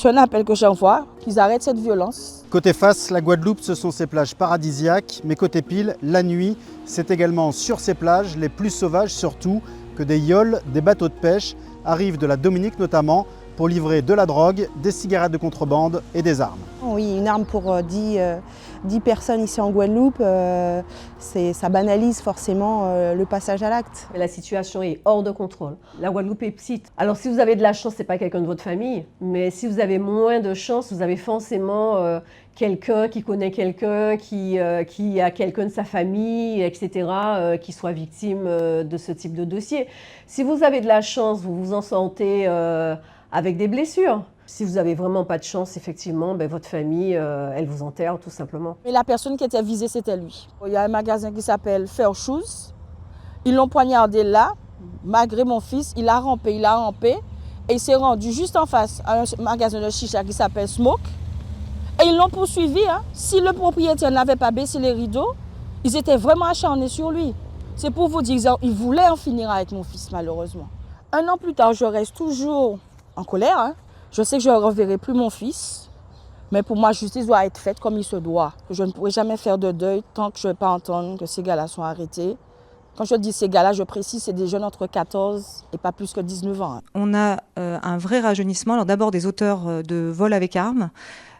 C'est un appel que j'envoie, qu'ils arrêtent cette violence. Côté face, la Guadeloupe, ce sont ses plages paradisiaques, mais côté pile, la nuit, c'est également sur ces plages, les plus sauvages surtout, que des yoles, des bateaux de pêche arrivent de la Dominique notamment, pour livrer de la drogue, des cigarettes de contrebande et des armes. Oui, une arme pour 10 personnes ici en Guadeloupe, ça banalise forcément le passage à l'acte. La situation est hors de contrôle. La Guadeloupe est petite. Alors si vous avez de la chance, ce n'est pas quelqu'un de votre famille, mais si vous avez moins de chance, vous avez forcément quelqu'un qui connaît quelqu'un, qui a quelqu'un de sa famille, etc., qui soit victime de ce type de dossier. Si vous avez de la chance, vous vous en sortez avec des blessures. Si vous n'avez vraiment pas de chance, effectivement, votre famille, elle vous enterre tout simplement. Mais la personne qui était visée, c'était lui. Il y a un magasin qui s'appelle Fair Shoes. Ils l'ont poignardé là, malgré mon fils. Il a rampé. Et il s'est rendu juste en face à un magasin de chicha qui s'appelle Smoke. Et ils l'ont poursuivi. Si le propriétaire n'avait pas baissé les rideaux, ils étaient vraiment acharnés sur lui. C'est pour vous dire qu'ils voulaient en finir avec mon fils, malheureusement. 1 an plus tard, je reste toujours en colère. Je sais que je ne reverrai plus mon fils, mais pour moi, justice doit être faite comme il se doit. Je ne pourrai jamais faire de deuil tant que je ne vais pas entendre que ces gars-là sont arrêtés. Quand je dis ces gars-là, je précise, c'est des jeunes entre 14 et pas plus que 19 ans. On a un vrai rajeunissement. Alors d'abord des auteurs de vol avec armes.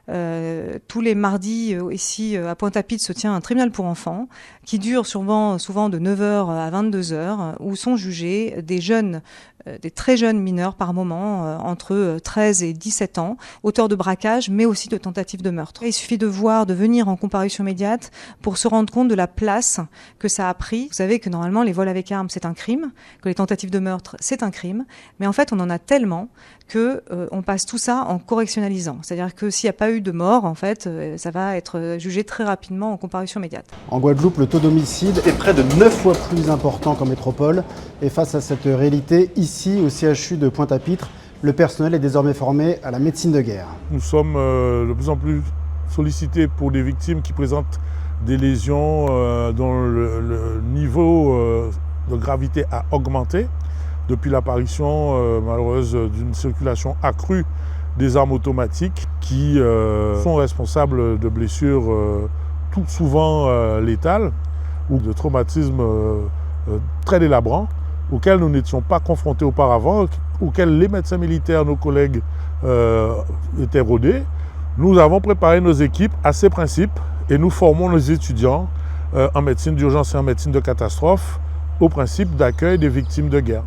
Tous les mardis, ici à Pointe-à-Pitre, se tient un tribunal pour enfants qui dure souvent de 9h à 22h, où sont jugés des très jeunes mineurs par moment, entre 13 et 17 ans, auteurs de braquage, mais aussi de tentatives de meurtre. Il suffit de venir en comparution immédiate pour se rendre compte de la place que ça a pris. Vous savez que normalement, les vols avec armes, c'est un crime, que les tentatives de meurtre, c'est un crime, mais en fait, on en a tellement que on passe tout ça en correctionnalisant. C'est-à-dire que s'il n'y a pas eu de mort, en fait, ça va être jugé très rapidement en comparution immédiate. En Guadeloupe, le taux d'homicide est près de 9 fois plus important qu'en métropole. Et face à cette réalité, ici, au CHU de Pointe-à-Pitre, le personnel est désormais formé à la médecine de guerre. Nous sommes de plus en plus sollicités pour des victimes qui présentent des lésions dont le niveau de gravité a augmenté depuis l'apparition malheureuse d'une circulation accrue des armes automatiques qui sont responsables de blessures tout souvent létales ou de traumatismes très délabrants auxquels nous n'étions pas confrontés auparavant, auxquels les médecins militaires, nos collègues, étaient rodés. Nous avons préparé nos équipes à ces principes et nous formons nos étudiants en médecine d'urgence et en médecine de catastrophe au principe d'accueil des victimes de guerre.